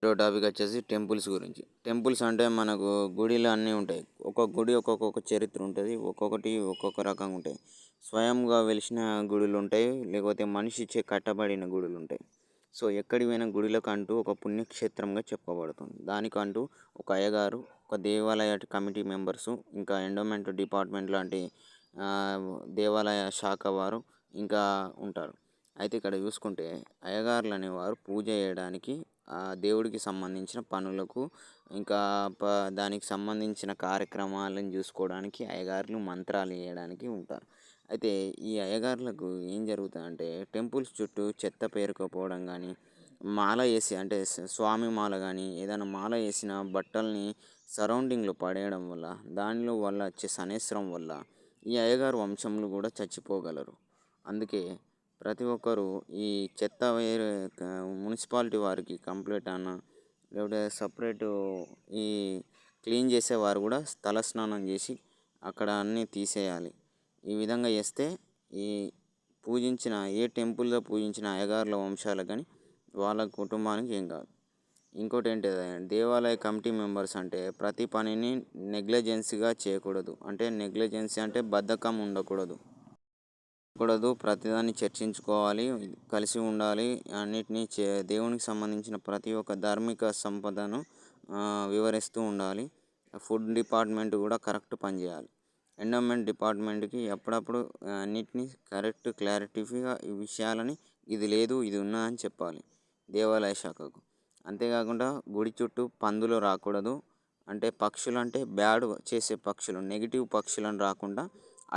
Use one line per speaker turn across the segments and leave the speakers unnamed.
ఈరోజు టాపిక్ వచ్చేసి టెంపుల్స్ గురించి. టెంపుల్స్ అంటే మనకు గుడిలు అన్నీ ఉంటాయి. ఒక్కొక్క గుడి ఒక్కొక్క చరిత్ర ఉంటుంది. ఒక్కొక్కటి ఒక్కొక్క రకంగా ఉంటాయి. స్వయంగా వెలిసిన గుడులు ఉంటాయి. లేకపోతే మనిషి కట్టబడిన గుడులు ఉంటాయి. సో ఎక్కడికి పోయిన గుడిలకంటూ ఒక పుణ్యక్షేత్రంగా చెప్పబడుతుంది. దానికంటూ ఒక అయ్యగారు, ఒక దేవాలయ కమిటీ మెంబర్సు, ఇంకా ఎండోమెంట్ డిపార్ట్మెంట్ లాంటి దేవాలయ శాఖ వారు ఇంకా ఉంటారు. అయితే ఇక్కడ చూసుకుంటే అయ్యగారులు అనేవారు పూజ చేయడానికి, దేవుడికి సంబంధించిన పనులకు, ఇంకా దానికి సంబంధించిన కార్యక్రమాలను చూసుకోవడానికి అయ్యగారులు మంత్రాలు వేయడానికి ఉంటారు. అయితే ఈ అయ్యగారులకు ఏం జరుగుతుందంటే టెంపుల్స్ చుట్టూ చెత్త పేరుకుపోవడం కానీ, మాల వేసి అంటే స్వామి మాల కానీ ఏదైనా మాల వేసిన బట్టల్ని సరౌండింగ్లో పడేయడం వల్ల, దానిలో వల్ల వచ్చే శనేశ్వరం వల్ల ఈ అయ్యగారు వంశంలో కూడా చచ్చిపోగలరు. అందుకే ప్రతి ఒక్కరూ ఈ చెత్త వేరే మున్సిపాలిటీ వారికి కంప్లైంట్ అన్న, లేకపోతే సపరేటు ఈ క్లీన్ చేసేవారు కూడా తలస్నానం చేసి అక్కడ అన్నీ తీసేయాలి. ఈ విధంగా చేస్తే ఈ పూజించిన ఏ టెంపుల్లో పూజించిన అయ్యగారుల వంశాలకు కానీ వాళ్ళ కుటుంబానికి ఏం కాదు. ఇంకోటి ఏంటిది, దేవాలయ కమిటీ మెంబర్స్ అంటే ప్రతి పనిని నెగ్లిజెన్సీగా చేయకూడదు. అంటే నెగ్లిజెన్సీ అంటే బద్ధకం ఉండకూడదు. ప్రతిదాన్ని చర్చించుకోవాలి, కలిసి ఉండాలి. అన్నిటినీ దేవునికి సంబంధించిన ప్రతి ఒక్క ధార్మిక సంపదను వివరిస్తూ ఉండాలి. ఫుడ్ డిపార్ట్మెంట్ కూడా కరెక్ట్ పనిచేయాలి. ఎండోమెంట్ డిపార్ట్మెంట్కి ఎప్పుడప్పుడు అన్నిటినీ కరెక్ట్ క్లారిటీగా ఈ విషయాలని ఇది లేదు ఇది ఉన్నదని చెప్పాలి దేవాలయ శాఖకు. అంతేకాకుండా గుడి చుట్టూ పందులు రాకూడదు. అంటే పక్షులు అంటే బ్యాడ్ చేసే పక్షులు, నెగిటివ్ పక్షులను రాకుండా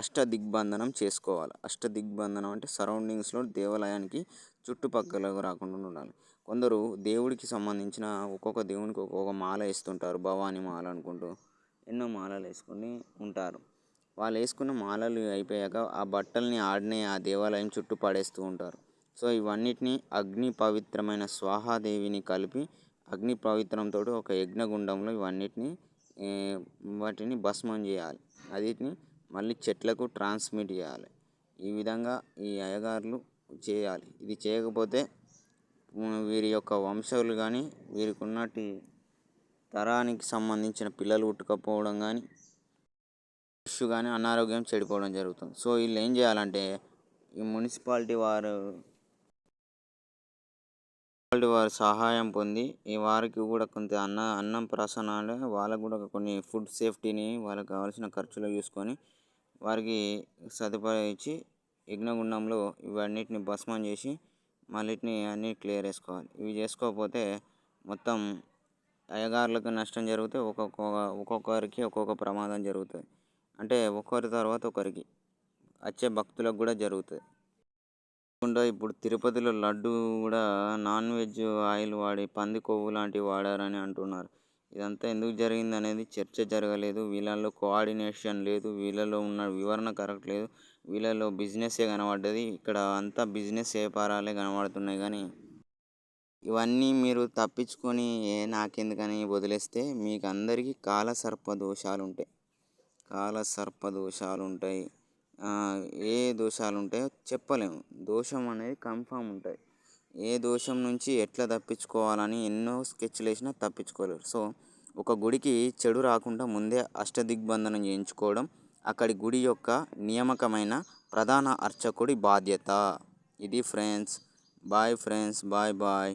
అష్టదిగ్బంధనం చేసుకోవాలి. అష్టదిగ్బంధనం అంటే సరౌండింగ్స్లో దేవాలయానికి చుట్టుపక్కల రాకుండా ఉండాలి. కొందరు దేవుడికి సంబంధించిన ఒక్కొక్క దేవునికి ఒక్కొక్క మాల వేస్తుంటారు. భవానీ మాల అనుకుంటూ ఎన్నో మాలలు వేసుకొని ఉంటారు. వాళ్ళు వేసుకున్న మాలలు అయిపోయాక ఆ బట్టల్ని ఆడనే ఆ దేవాలయం చుట్టూ పడేస్తూ ఉంటారు. సో ఇవన్నిటిని అగ్ని పవిత్రమైన స్వాహాదేవిని కలిపి అగ్ని పవిత్రంతో ఒక యజ్ఞగుండంలో ఇవన్నిటిని వాటిని భస్మం చేయాలి. అన్నిటిని మళ్ళీ చెట్లకు ట్రాన్స్మిట్ చేయాలి. ఈ విధంగా ఈ అయ్యగారులు చేయాలి. ఇది చేయకపోతే వీరి యొక్క వంశాలు కానీ, వీరికి ఉన్నటి తరానికి సంబంధించిన పిల్లలు పుట్టకపోవడం కానీ, కానీ అనారోగ్యం చెడిపోవడం జరుగుతుంది. సో వీళ్ళు ఏం చేయాలంటే ఈ మున్సిపాలిటీ వారు సహాయం పొంది ఈ వారికి కూడా కొంత అన్నం ప్రసనాలు వాళ్ళకు కూడా కొన్ని ఫుడ్ సేఫ్టీని వాళ్ళకి కావాల్సిన ఖర్చులు చూసుకొని వారికి సదుపాయం ఇచ్చి యజ్ఞగుండంలో ఇవన్నిటిని భస్మం చేసి మళ్ళీటిని అన్నీ క్లియర్ చేసుకోవాలి. ఇవి చేసుకోకపోతే మొత్తం అయ్యగారులకు నష్టం జరిగితే ఒక్కొక్కరికి ఒక్కొక్క ప్రమాదం జరుగుతుంది. అంటే ఒకరి తర్వాత ఒకరికి వచ్చే భక్తులకు కూడా జరుగుతుంది. ఇప్పుడు తిరుపతిలో లడ్డు కూడా నాన్ వెజ్ ఆయిల్ వాడి పంది కొవ్వు లాంటివి వాడారని అంటున్నారు. ఇదంతా ఎందుకు జరిగింది అనేది చర్చ జరగలేదు. వీళ్ళల్లో కోఆర్డినేషన్ లేదు. వీళ్ళలో ఉన్న వివరణ కరెక్ట్ లేదు. వీళ్ళలో బిజినెస్సే కనబడ్డది. ఇక్కడ అంతా బిజినెస్ వ్యాపారాలే కనబడుతున్నాయి. కానీ ఇవన్నీ మీరు తప్పించుకొని నాకెందుకని వదిలేస్తే మీకు అందరికీ కాలసర్ప దోషాలు ఉంటాయి. ఏ దోషాలు ఉంటాయో చెప్పలేము. దోషం అనేది కన్ఫామ్ ఉంటుంది. ఏ దోషం నుంచి ఎట్లా తప్పించుకోవాలని ఎన్నో స్కెచ్లు వేసినా తప్పించుకోలేరు. సో ఒక గుడికి చెడు రాకుండా ముందే అష్టదిగ్బంధనం చేయించుకోవడం అక్కడి గుడి యొక్క నియామకమైన ప్రధాన అర్చకుడి బాధ్యత. ఇది ఫ్రెండ్స్. Bye friends. బాయ్.